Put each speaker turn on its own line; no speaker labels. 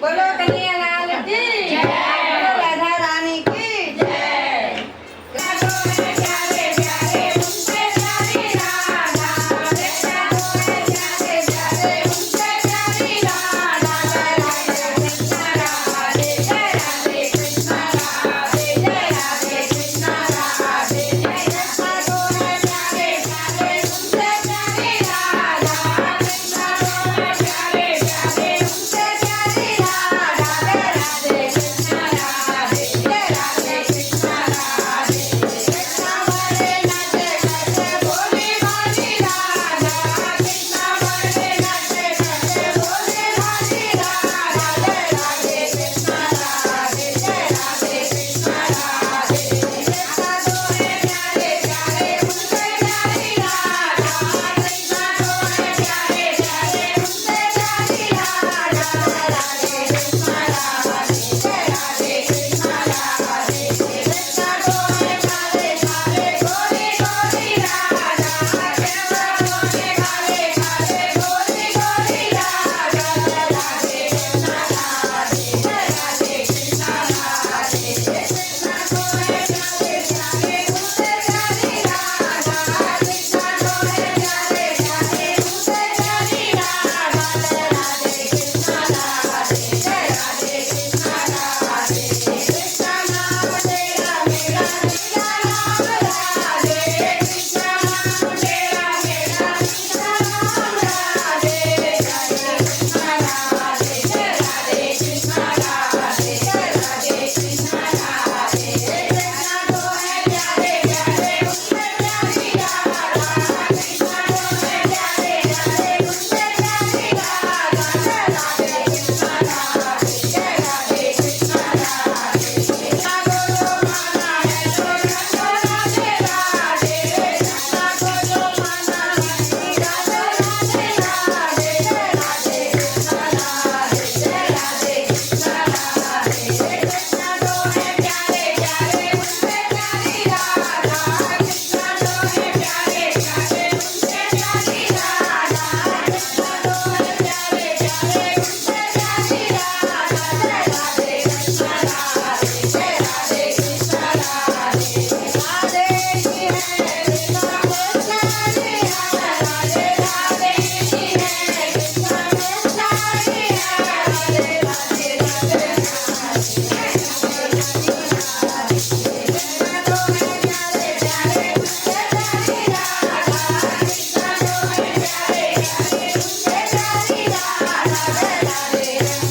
बोलो कन्हैया लाल की जय, बोलो राधा रानी की जय। राधो है प्यारे प्यारे उनसे प्यारी राधा, कृष्णा तो है प्यारे प्यारे उनसे प्यारी राधा। राधे कृष्णा राधे जय राधे कृष्णा राधे जय राधे कृष्णा राधे जय। कृष्णा तो है प्यारे प्यारे उनसे प्यारी राधा, कृष्णा तो है प्यारे प्यारे उनसे प्यारी राधा। राधे कृष्णा राधे जय राधे कृष्णा राधे। कृष्णा बड़े नाचे करते बोली भाली राधा, कृष्णा बड़े नाचे करते बोली भाली राधा। राधे कृष्णा राधे जय राधे कृष्णा राधे। कृष्णा तो है प्यारे प्यारे उनसे प्यारी राधा, कृष्णा तो है प्यारे प्यारे उनसे प्यारी राधा। राधे कृष्णा राधे जय राधे कृष्णा राधे। कृष्णा तो है काले काले गोरी गोरी राधा, कृष्णा तो है काले काले गोरी गोरी राधा। राधे कृष्णा राधे जय राधे कृष्णा राधे। कृष्णा तो है प्यारे प्यारे उनसे प्यारी राधा, कृष्णा तो है प्यारे प्यारे उनसे प्यारी राधा। राधे कृष्णा राधे जय राधे कृष्णा राधे। कृष्णा नाम तेरा मेरा मीठा नाम राधे, कृष्णा नाम तेरा मेरा मीठा नाम राधे। राधे कृष्णा राधे जय राधे कृष्णा राधे जय राधे कृष्णा राधे। कृष्णा तो है प्यारे प्यारे उनसे प्यारी राधा, कृष्णा तो है प्यारे प्यारे उनसे प्यारी राधा। राधे कृष्णा राधे जय राधे कृष्णा राधे। कृष्णा को जो माना है तो राधे राधे राधे, कृष्णा को जो माना है राधे राधे राधे। राधे कृष्णा राधे जय राधे कृष्णा राधे। कृष्णा तो है प्यारे प्यारे उनसे प्यारी राधा, कृष्णा तो है प्यारे प्यारे उनसे प्यारी राधा। कृष्णा तो है प्यारे प्यारे उनसे प्यारी राधा। राधे कृष्णा राधे जय राधे कृष्णा राधे। राधे की है कृष्णा कृष्णा जी है, राधे राधे की है कृष्णा कृष्णा जी है। राधे राधे राधे कृष्णा तो है प्यारे प्यारे उनसे प्यारी राधा, कृष्णा तो है प्यारे प्यारे उनसे प्यारी राधा। राधे कृष्णा